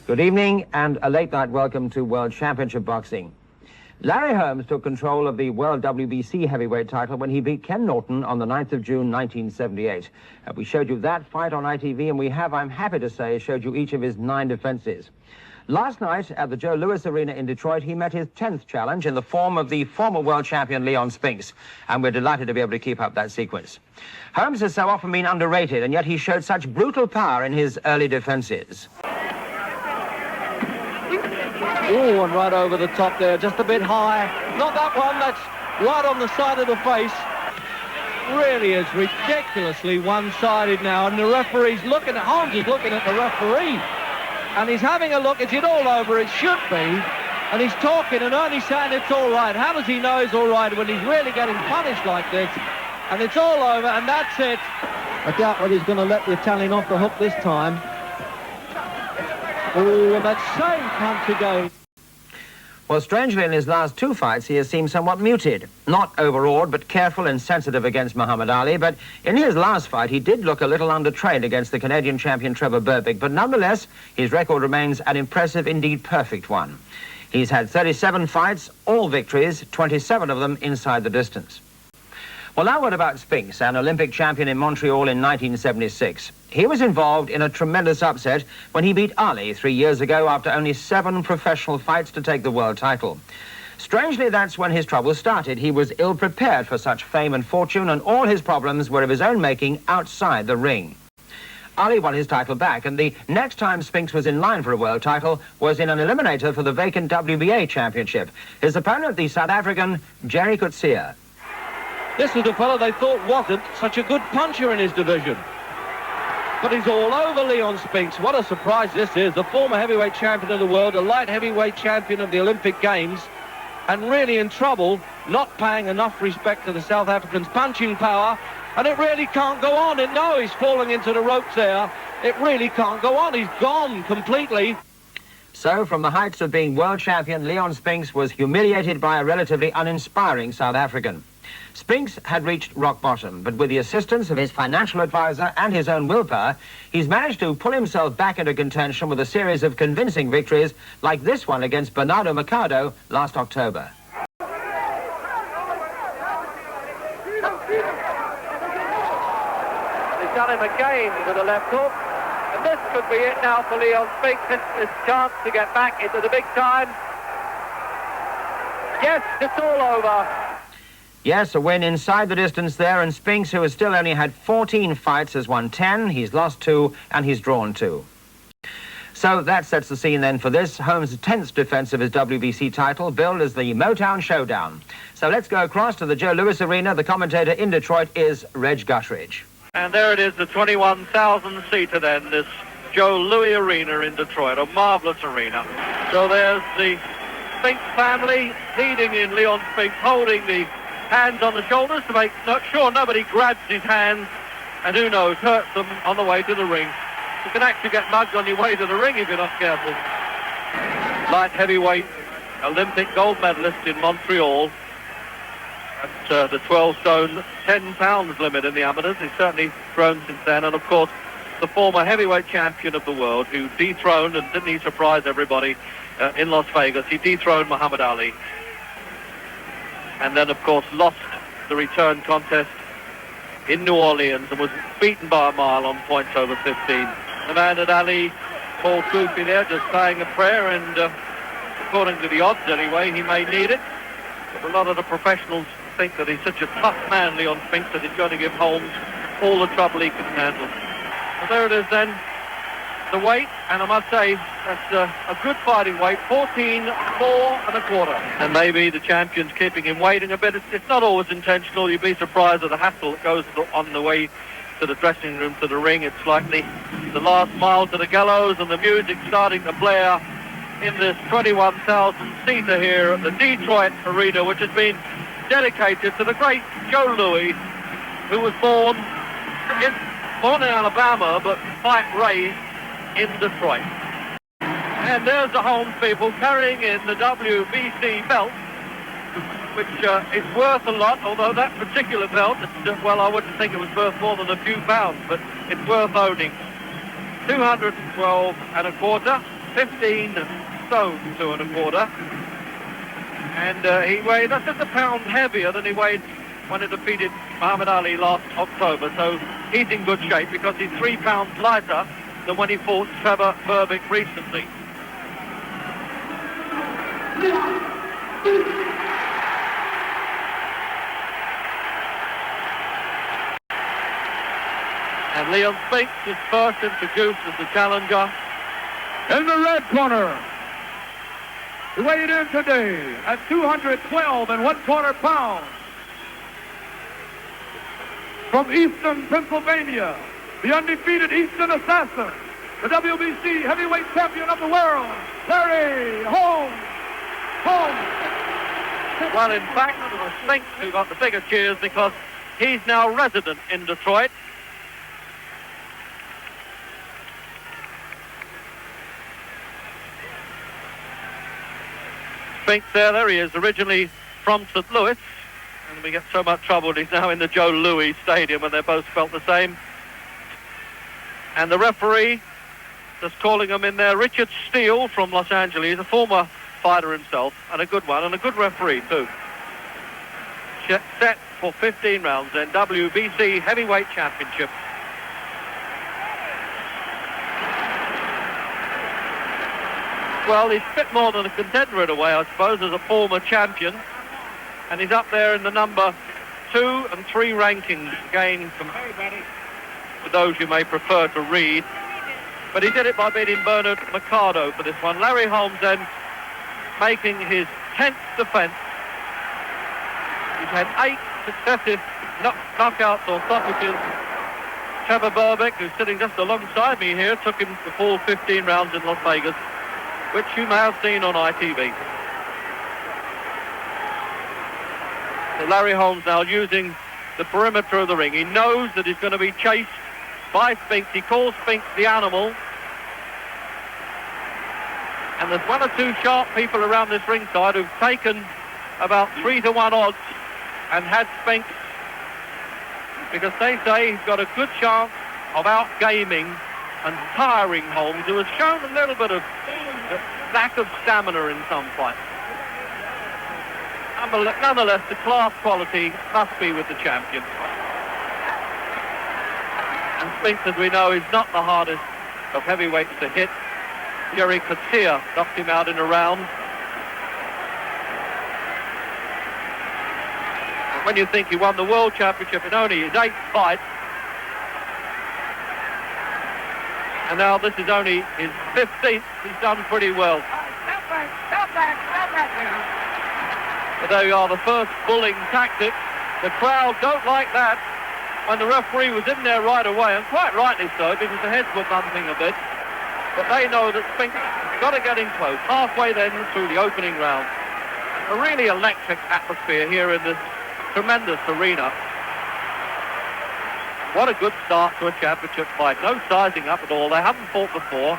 Good evening and a late night welcome to World Championship Boxing. Larry Holmes took control of the World WBC Heavyweight title when he beat Ken Norton on the 9th of June 1978. We showed you that fight on ITV, and we have, I'm happy to say, showed you each of his 9 defenses. Last night at the Joe Louis Arena in Detroit, he met his 10th challenge in the form of the former world champion Leon Spinks, and we're delighted to be able to keep up that sequence. Holmes has so often been underrated, and yet he showed such brutal power in his early defenses. Oh, and right over the top there, just a bit high. Not that one, that's right on the side of the face. Really is ridiculously one-sided now, and the referee's looking at, Holmes is looking at the referee, and he's having a look. Is it all over? It should be. And he's talking and only saying it's all right. How does he know it's all right when he's really getting punished like this? And it's all over, and that's it. I doubt whether he's going to let the Italian off the hook this time. Oh, and that same punch again. Well, strangely, in his last 2 fights, he has seemed somewhat muted. Not overawed, but careful and sensitive against Muhammad Ali. But in his last fight, he did look a little undertrained against the Canadian champion Trevor Berbick. But nonetheless, his record remains an impressive, indeed perfect one. He's had 37 fights, all victories, 27 of them inside the distance. Well, now what about Spinks, an Olympic champion in Montreal in 1976? He was involved in a tremendous upset when he beat Ali 3 years ago after only 7 professional fights to take the world title. Strangely, that's when his trouble started. He was ill-prepared for such fame and fortune, and all his problems were of his own making outside the ring. Ali won his title back, and the next time Spinks was in line for a world title was in an eliminator for the vacant WBA Championship. His opponent, the South African Jerry Coetzee. This was a fellow they thought wasn't such a good puncher in his division. But he's all over Leon Spinks. What a surprise this is. The former heavyweight champion of the world, a light heavyweight champion of the Olympic Games, and really in trouble, not paying enough respect to the South Africans' punching power, and it really can't go on. And no, he's falling into the ropes there. It really can't go on. He's gone completely. So, from the heights of being world champion, Leon Spinks was humiliated by a relatively uninspiring South African. Spinks had reached rock bottom, but with the assistance of his financial advisor and his own willpower, he's managed to pull himself back into contention with a series of convincing victories like this one against Bernardo Machado last October. He's done him again with a left hook, and this could be it now for Leon Spinks. This is his chance to get back into the big time. Yes, it's all over. Yes, a win inside the distance there, and Spinks, who has still only had 14 fights, has won 10, he's lost 2, and he's drawn 2. So that sets the scene then for this, Holmes' 10th defense of his WBC title, billed as the Motown Showdown. So let's go across to the Joe Louis Arena. The commentator in Detroit is Reg Guttridge. And there it is, the 21,000-seater then, this Joe Louis Arena in Detroit, a marvellous arena. So there's the Spinks family leading in Leon Spinks, holding the hands on the shoulders to make sure nobody grabs his hands and, who knows, hurts them on the way to the ring. You can actually get mugged on your way to the ring if you're not careful. Light heavyweight Olympic gold medalist in Montreal at the 12 stone 10 pounds limit in the amateurs. He's certainly grown since then, and of course the former heavyweight champion of the world who dethroned, and didn't he surprise everybody in Las Vegas, he dethroned Muhammad Ali. And then, of course, lost the return contest in New Orleans and was beaten by a mile on points over 15. The man at Ali, Paul Cooney there, just saying a prayer, and according to the odds anyway, he may need it. But a lot of the professionals think that he's such a tough man, Leon Spinks, that he's going to give Holmes all the trouble he can handle. So there it is then, the weight, and I must say that's a good fighting weight, 14.4 1/4. And maybe the champion's keeping him waiting a bit. It's not always intentional. You'd be surprised at the hassle that goes on the way to the dressing room, to the ring. It's like the last mile to the gallows, and the music starting to blare in this 21,000-seater here at the Detroit Arena, which has been dedicated to the great Joe Louis, who was born in Alabama, but fight raised in Detroit. And there's the Holmes people carrying in the WBC belt, which is worth a lot, although that particular belt, well, I wouldn't think it was worth more than a few pounds, but it's worth owning. 212 1/4, 15 stone 2 1/4. And he weighed, that's just a pound heavier than he weighed when he defeated Muhammad Ali last October. So he's in good shape because he's 3 pounds lighter than when he fought Trevor Berbick recently. And Leon Spinks is first introduced as the challenger. In the red corner, he weighed in today at 212 1/4 pounds. From Easton, Pennsylvania, the undefeated Easton Assassin, the WBC Heavyweight Champion of the world, Larry Holmes. Well, in fact, it was Spinks who got the bigger cheers because he's now resident in Detroit. Spinks there he is, originally from St. Louis, and we get so much trouble he's now in the Joe Louis Stadium, and they're both felt the same. And the referee, just calling him in there, Richard Steele from Los Angeles, a former fighter himself, and a good one, and a good referee too. Set for 15 rounds in WBC Heavyweight Championship. Well, he's a bit more than a contender in a way, I suppose, as a former champion. And he's up there in the number 2 and 3 rankings, again, for those you may prefer to read. But he did it by beating Bernard Mercado for this one. Larry Holmes then making his 10th defense. He's had 8 successive knockouts or stoppages. Trevor Berbick, who's sitting just alongside me here, took him the full 15 rounds in Las Vegas, which you may have seen on ITV. So Larry Holmes now using the perimeter of the ring. He knows that he's going to be chased by Spinks. He calls Spinks the animal. And there's 1 or 2 sharp people around this ringside who've taken about 3 to 1 odds and had Spinks, because they say he's got a good chance of outgaming and tiring Holmes, who has shown a little bit of lack of stamina in some fights. Nonetheless, the class quality must be with the champion. And Spinks, as we know, is not the hardest of heavyweights to hit. Jerry Katia knocked him out in a round. And when you think he won the World Championship in only his 8th fight, and now this is only his 15th, he's done pretty well. Stop back now. But there you are, the first bullying tactic. The crowd don't like that. When the referee was in there right away, and quite rightly so, because the heads were bumping a bit. But they know that Spinks has got to get in close, halfway then through the opening round. A really electric atmosphere here in this tremendous arena. What a good start to a championship fight. No sizing up at all. They haven't fought before.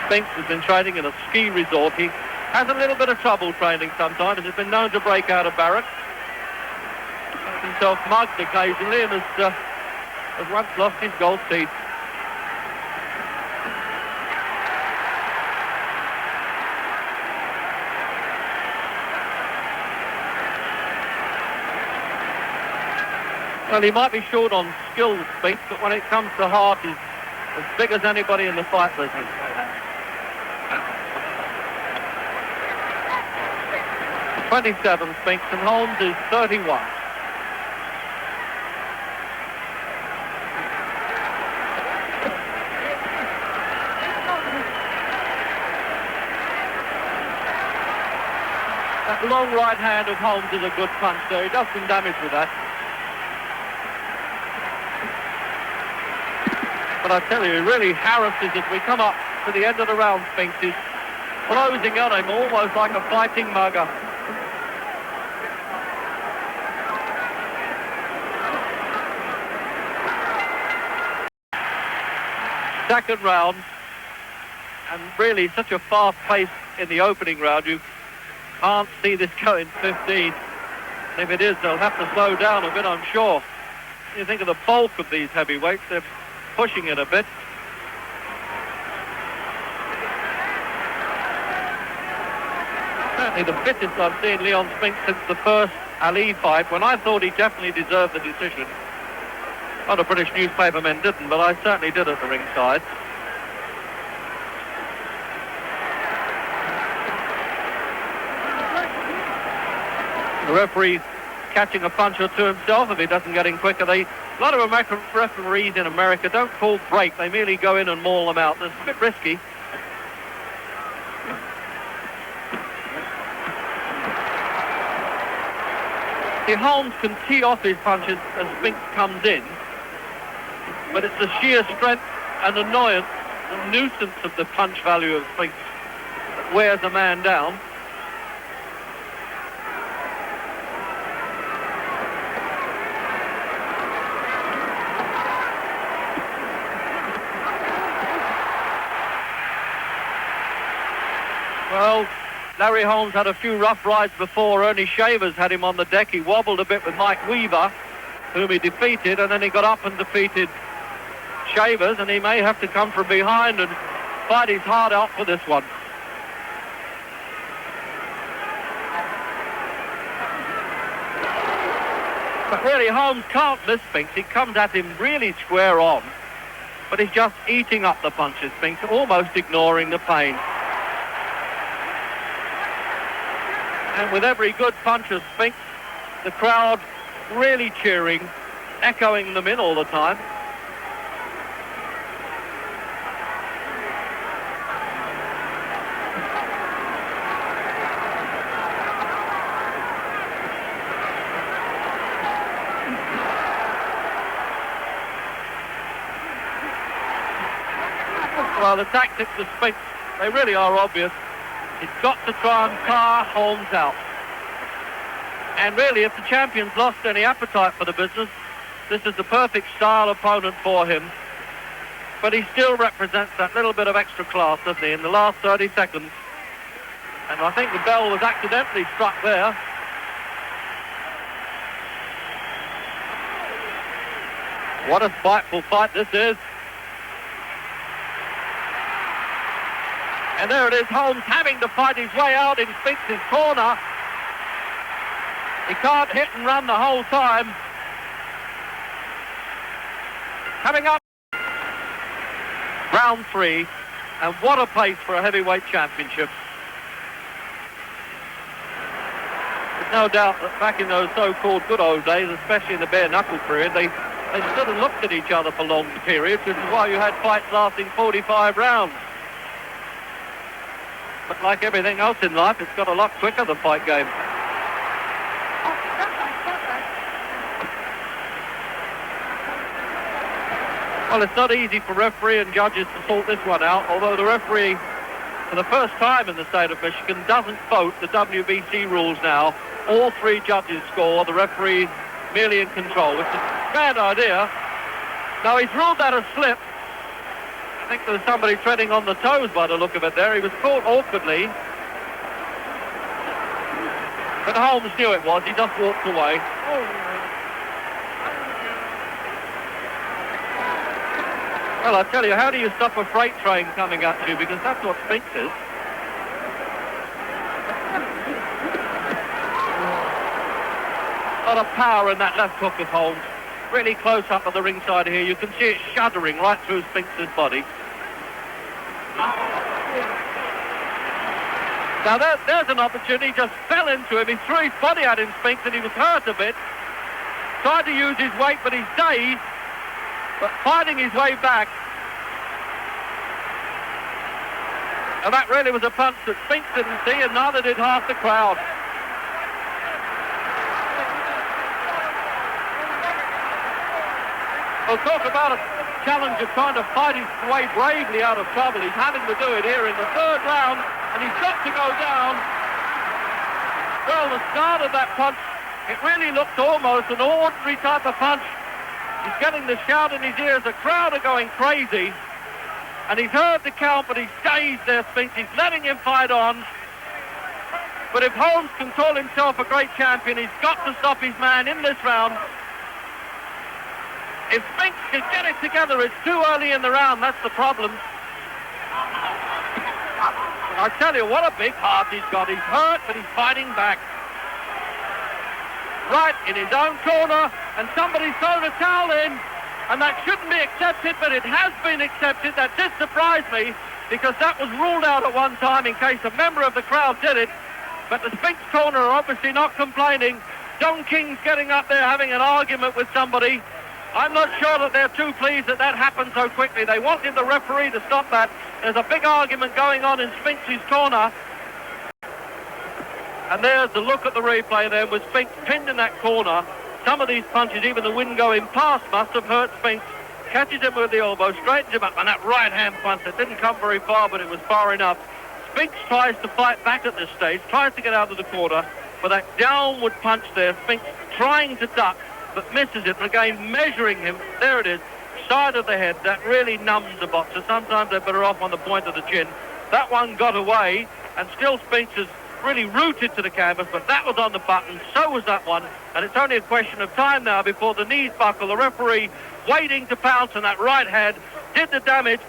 Spinks has been training in a ski resort. He has a little bit of trouble training sometimes. He's been known to break out of barracks. Has himself mugged occasionally and has once lost his gold teeth. Well, he might be short on skill, Spinks, but when it comes to heart, he's as big as anybody in the fight business. .27 Spinks, and Holmes is 31. That long right hand of Holmes is a good punch there. He does some damage with that. But I tell you, he really harasses as we come up to the end of the round. Spinks is closing on him almost like a fighting mugger. Second round, and really such a fast pace in the opening round. You can't see this going 15. And if it is, they'll have to slow down a bit, I'm sure. You think of the bulk of these heavyweights, they're pushing it a bit. Certainly the fittest I've seen Leon Spinks since the first Ali fight, when I thought he definitely deserved the decision. A lot of British newspapermen didn't, but I certainly did at the ringside. The referee catching a punch or two himself if he doesn't get in quicker. A lot of American referees in America don't call break, they merely go in and maul them out. It's a bit risky. See, Holmes can tee off his punches as Spinks comes in, but it's the sheer strength and annoyance and nuisance of the punch value of Spinks that wears a man down. Well, Larry Holmes had a few rough rides before. Ernie Shavers had him on the deck. He wobbled a bit with Mike Weaver, whom he defeated, and then he got up and defeated Shavers, and he may have to come from behind and fight his heart out for this one. But really, Holmes can't miss Spinks. He comes at him really square on, but he's just eating up the punches, Spinks, almost ignoring the pain. And with every good punch of Spinks, the crowd really cheering, echoing them in all the time. Well, the tactics of Spinks, they really are obvious. He's got to try and tire Holmes out. And really, if the champion's lost any appetite for the business, this is the perfect style opponent for him. But he still represents that little bit of extra class, doesn't he, in the last 30 seconds. And I think the bell was accidentally struck there. What a spiteful fight this is. And there it is, Holmes having to fight his way out in Spinks' corner. He can't hit and run the whole time. Coming up, round 3, and what a pace for a heavyweight championship. There's no doubt that back in those so-called good old days, especially in the bare-knuckle period, they stood and looked at each other for long periods, which is why you had fights lasting 45 rounds. But like everything else in life, it's got a lot quicker, the fight game. Well, it's not easy for referee and judges to sort this one out, although the referee, for the first time in the state of Michigan, doesn't vote the WBC rules now. All 3 judges score, the referee merely in control, which is a bad idea. Now, he's ruled that a slip. I think there was somebody treading on the toes by the look of it there. He was caught awkwardly. But Holmes knew it was. He just walked away. Well, I tell you, how do you stop a freight train coming at you? Because that's what Spinks is. A lot of power in that left hook of Holmes. Really close up at the ringside here. You can see it shuddering right through Spinks' body. Now there's an opportunity. He just fell into him. He threw his body at him, Spinks, and he was hurt a bit. Tried to use his weight, but he's dazed. But fighting his way back. And that really was a punch that Spinks didn't see, and neither did half the crowd. We'll talk about a challenge of trying to fight his way bravely out of trouble. He's having to do it here in the 3rd round, and he's got to go down. Well, the start of that punch, it really looked almost an ordinary type of punch. He's getting the shout in his ears. The crowd are going crazy. And he's heard the count, but he's dazed there, Spinks. He's letting him fight on. But if Holmes can call himself a great champion, he's got to stop his man in this round. If Spinks can get it together. It's too early in the round. That's the problem. I tell you, what a big heart he's got. He's hurt, but he's fighting back. Right in his own corner, and somebody's thrown a towel in, and that shouldn't be accepted, but it has been accepted. That did surprise me, because that was ruled out at one time in case a member of the crowd did it. But the Spinks corner are obviously not complaining. Don King's getting up there having an argument with somebody. I'm not sure that they're too pleased that that happened so quickly. They wanted the referee to stop that. There's a big argument going on in Spinks' corner. And there's the look at the replay there with Spinks pinned in that corner. Some of these punches, even the wind going past, must have hurt Spinks. Catches him with the elbow, straightens him up, and that right-hand punch that didn't come very far, but it was far enough. Spinks tries to fight back at this stage, tries to get out of the corner, but that downward punch there, Spinks trying to duck, but misses it. And again, measuring him, there it is, side of the head. That really numbs the boxer. Sometimes they're better off on the point of the chin. That one got away, and still Spinks is really rooted to the canvas, but that was on the button, so was that one, and it's only a question of time now before the knees buckle. The referee waiting to pounce, and that right hand did the damage.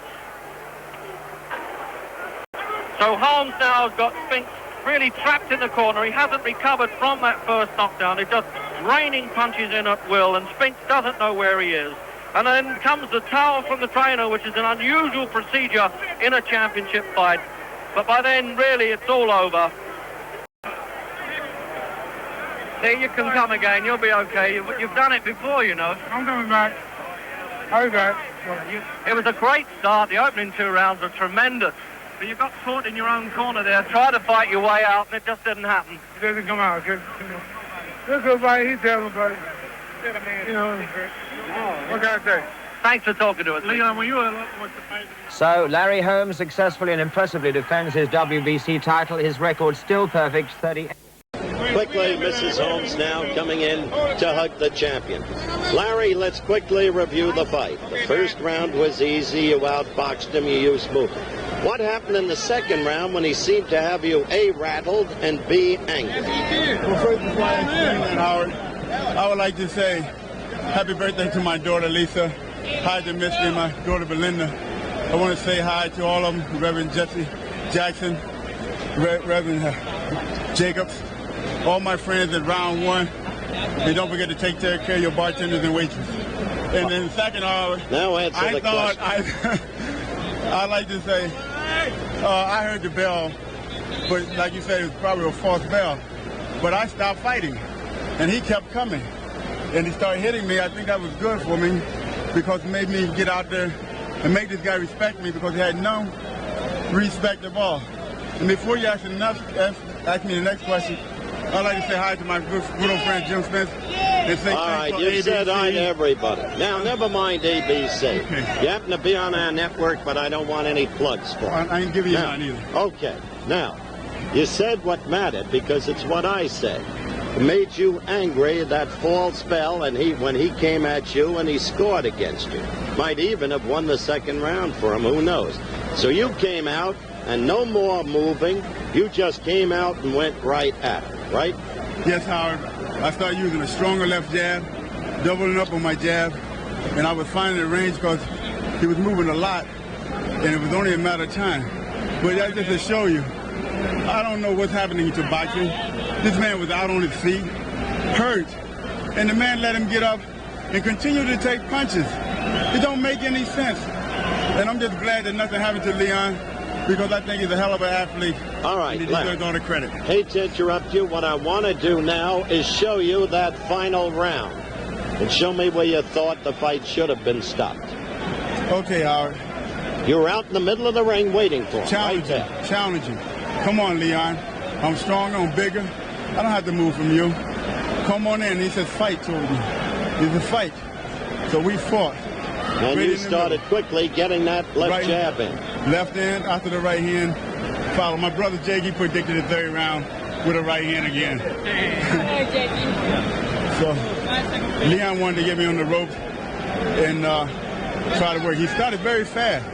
So Holmes now has got Spinks really trapped in the corner. He hasn't recovered from that first knockdown. It's just raining punches in at will, and Spinks doesn't know where he is. And then comes the towel from the trainer, which is an unusual procedure in a championship fight. But by then, really, it's all over. There, you can come again. You'll be okay. You've done it before, you know. I'm coming back. I'll be back. It was a great start. The opening 2 rounds were tremendous. But you got caught in your own corner there. Try to fight your way out, and it just didn't happen. It doesn't come out. Just go by. He's there, buddy. You know, what can I say? Thanks for talking to us. Leon, when you were... So Larry Holmes successfully and impressively defends his WBC title. His record still perfect, 30. Quickly, Mrs. Holmes now coming in to hug the champion. Larry, let's quickly review the fight. The first round was easy. You outboxed him. You used movement. What happened in the second round when he seemed to have you A, rattled, and B, angry? Well, first, before I explain that, Howard, I would like to say happy birthday to my daughter, Lisa. Hi to Misty and my daughter, Belinda. I want to say hi to all of them, Reverend Jesse Jackson, Reverend Jacobs, all my friends at round 1. And don't forget to take care of your bartenders and waitresses. And then second, Howard, now answer the question. I'd like to say, I heard the bell, but like you said, it was probably a false bell. But I stopped fighting, and he kept coming. And he started hitting me. I think that was good for me because it made me get out there and make this guy respect me because he had no respect at all. And before you ask me the next question, I'd like to say hi to my good old friend Jim Spence. And say all right, you said hi to everybody. Now, never mind ABC. Okay. You happen to be on our network, but I don't want any plugs for it. I ain't giving you none either. Okay. Now, you said what mattered because it's what I said. It made you angry, that false bell, and when he came at you and he scored against you. Might even have won the second round for him, who knows. So you came out, and no more moving. You just came out and went right at it, right? Yes, Howard. I started using a stronger left jab, doubling up on my jab, and I was finding the range because he was moving a lot, and it was only a matter of time. But that's just to show you, I don't know what's happening to boxing. This man was out on his feet, hurt, and the man let him get up and continue to take punches. It don't make any sense. And I'm just glad that nothing happened to Leon, because I think he's a hell of an athlete. All right, he deserves all the credit. Hate to interrupt you. What I want to do now is show you that final round and show me where you thought the fight should have been stopped. Okay, Howard. You were out in the middle of the ring waiting for him. Challenging, right there. Challenging. Come on, Leon. I'm stronger, I'm bigger. I don't have to move from you. Come on in. He says fight told me. It's a fight. So we fought. And you started quickly getting that left right jab in. Left hand after the right hand. Follow. My brother Jakey predicted the third round with a right hand again. So Leon wanted to get me on the ropes and try to work. He started very fast.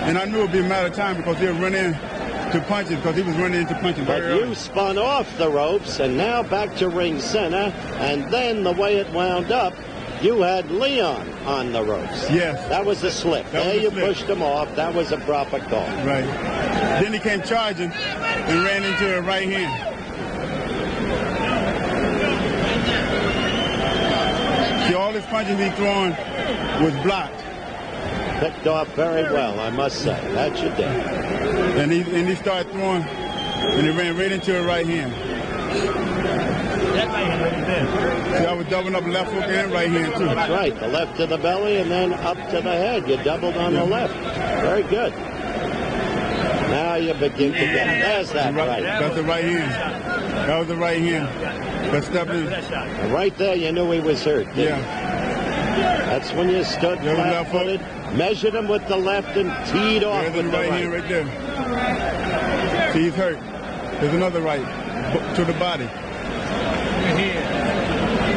And I knew it would be a matter of time because he'll run in to punches because he was running into punches very early. But you spun off the ropes and now back to ring center. And then the way it wound up, You had Leon on the ropes. Yes. That was a slip. There you pushed him off. That was a proper call. Right. Then he came charging and ran into a right hand. See, all his punches he thrown was blocked. Picked off very well, I must say. That you did. And he started throwing, and he ran right into a right hand. See, I was doubling up left hook and right hand, too. That's right. The left to the belly and then up to the head. You doubled on the left. Very good. Now you begin to get it. There's that right. That's the right hand. That was the right hand. But step in. Right there, you knew he was hurt. Yeah. That's when you stood flat-footed, measured him with the left, and teed off with the right. Hand right there. See, he's hurt. There's another right to the body.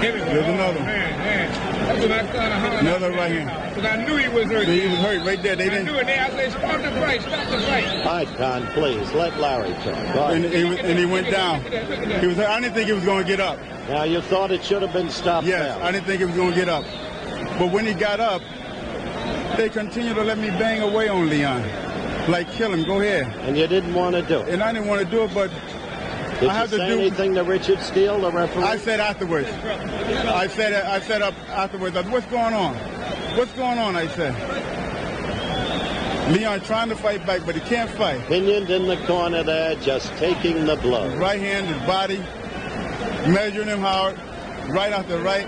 There's another. Another right hand. Because I knew he was hurt. He was hurt right there. They didn't. I knew it. I said, stop the fight. Stop the fight. All right, Con, please let Larry talk. And he went down. He was hurt. I didn't think he was going to get up. Now you thought it should have been stopped. Yes, now. I didn't think he was going to get up. But when he got up, they continued to let me bang away on Leon. Like, kill him, go ahead. And you didn't want to do it. And I didn't want to do it, but Did you say anything to Richard Steele, the referee? I said afterwards. I said afterwards, what's going on? What's going on, I said. Leon trying to fight back, but he can't fight. Pinioned in the corner there, just taking the blow. Right hand, his body, measuring him hard, right after right,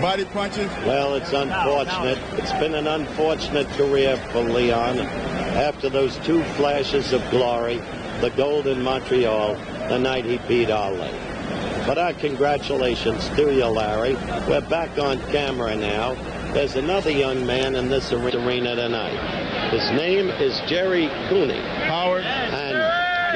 body punches. Well, it's unfortunate. It's been an unfortunate career for Leon. After those two flashes of glory, the gold in Montreal, the night he beat Ali. But our congratulations to you, Larry. We're back on camera now. There's another young man in this arena tonight. His name is Jerry Cooney. Howard. And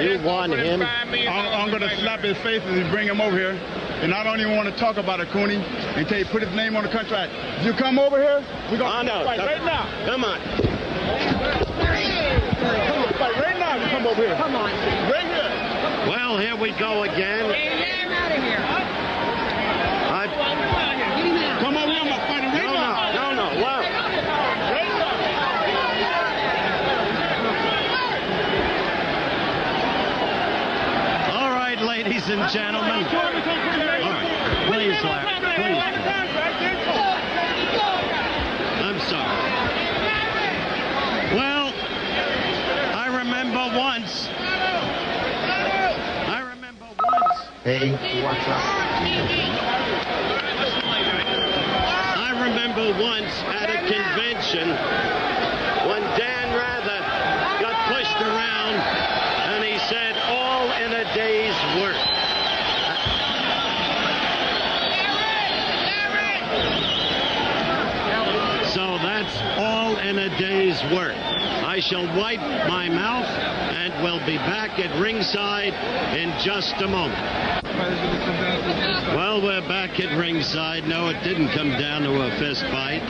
you won him. I'm going to slap his face as he bring him over here. And I don't even want to talk about it, Cooney, until you put his name on the contract. If you come over here, we're going to fight right now. Come on. Fight right now. You come over here. Come on. Right here. Well, here we go again. Get him out of here. Come over here. I'm going to fight him right now. No. Wow. All right, ladies and gentlemen. All right. Please, Larry. Please. I'm sorry. Well, I remember once. Hey, what's up? I remember once at a convention when Dan Rather got pushed around and he said, all in a day's work. So that's all in a day's work. I shall wipe my mouth and we'll be back at ringside in just a moment. Well, we're back at ringside. No, it didn't come down to a fist fight,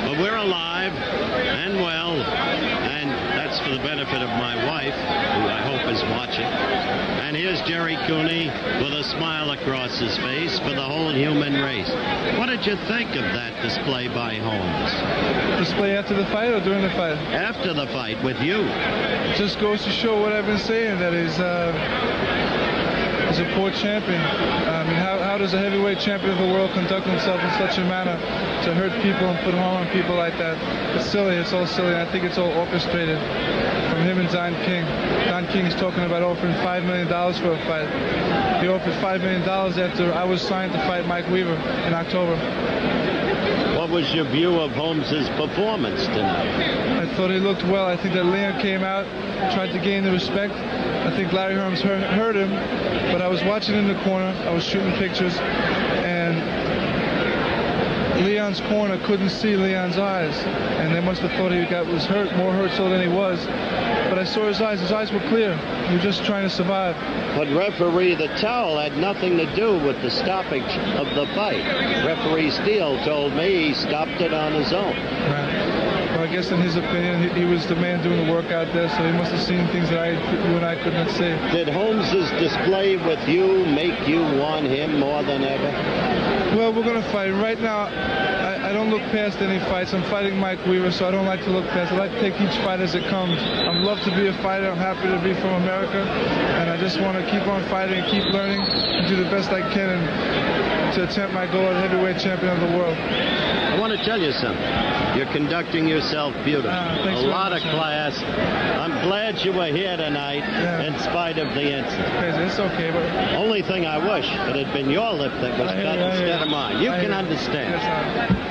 but we're alive and well, and that's for the benefit of my wife, who I hope is watching. And here's Jerry Cooney with a smile across his face for the whole human race. What did you think of that display by Holmes? Display after the fight or during the fight? After the fight, with you. Just goes to show what I've been saying, that he's a poor champion. I mean, how does a heavyweight champion of the world conduct himself in such a manner to hurt people and put harm on people like that? It's silly. It's all silly. I think it's all orchestrated from him and Don King. Don King is talking about offering $5 million for a fight. He offered $5 million after I was signed to fight Mike Weaver in October. What was your view of Holmes' performance tonight? I thought he looked well. I think that Leon came out, tried to gain the respect. I think Larry Holmes hurt him, but I was watching in the corner. I was shooting pictures, and Leon's corner couldn't see Leon's eyes, and they must have thought he was hurt, more hurt so than he was. But I saw his eyes. His eyes were clear. He was just trying to survive. But referee, the towel had nothing to do with the stoppage of the fight. Referee Steele told me he stopped it on his own. Right. Well, I guess in his opinion, he was the man doing the work out there, so he must have seen things that you and I could not see. Did Holmes' display with you make you want him more than ever? Well, we're going to fight. Right now, don't look past any fights. I'm fighting Mike Weaver, so I don't like to look past. I like to take each fight as it comes. I love to be a fighter. I'm happy to be from America, and I just want to keep on fighting, keep learning, and do the best I can and to attempt my goal as heavyweight champion of the world. I want to tell you something. You're conducting yourself beautifully. A lot of class. I'm glad you were here tonight in spite of the incident. It's okay, but... Only thing I wish, it had been your lip that was cut instead of mine. You can understand.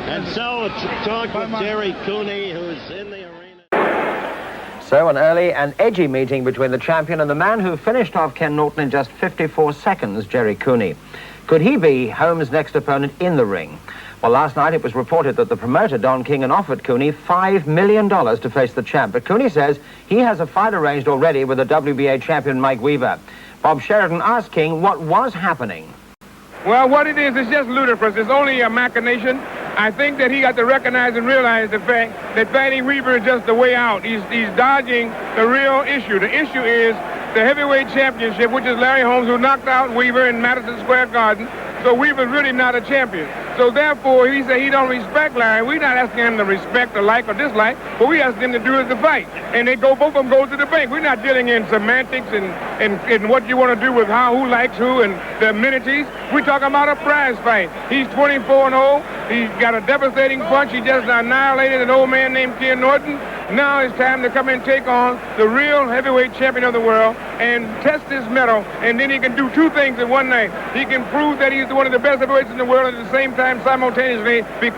And so, talk with Jerry Cooney, who's in the arena. So an early and edgy meeting between the champion and the man who finished off Ken Norton in just 54 seconds, Jerry Cooney. Could he be Holmes' next opponent in the ring? Well, last night it was reported that the promoter, Don King, offered Cooney $5 million to face the champ. But Cooney says he has a fight arranged already with the WBA champion, Mike Weaver. Bob Sheridan asked King what was happening. Well, what it is just ludicrous. It's only a machination. I think that he got to recognize and realize the fact that fighting Weaver is just the way out. He's dodging the real issue. The issue is the heavyweight championship, which is Larry Holmes, who knocked out Weaver in Madison Square Garden. So Weaver's really not a champion. So therefore, he said he don't respect Larry. We're not asking him to respect or like or dislike. What we asking him to do is to fight. And both of them go to the bank. We're not dealing in semantics and what you want to do with who likes who and the amenities. We're talking about a prize fight. He's 24-0. He's got a devastating punch. He just annihilated an old man named Ken Norton. Now it's time to come and take on the real heavyweight champion of the world and test his mettle. And then he can do two things in one night. He can prove that he's one of the best heavyweights in the world at the same time simultaneously because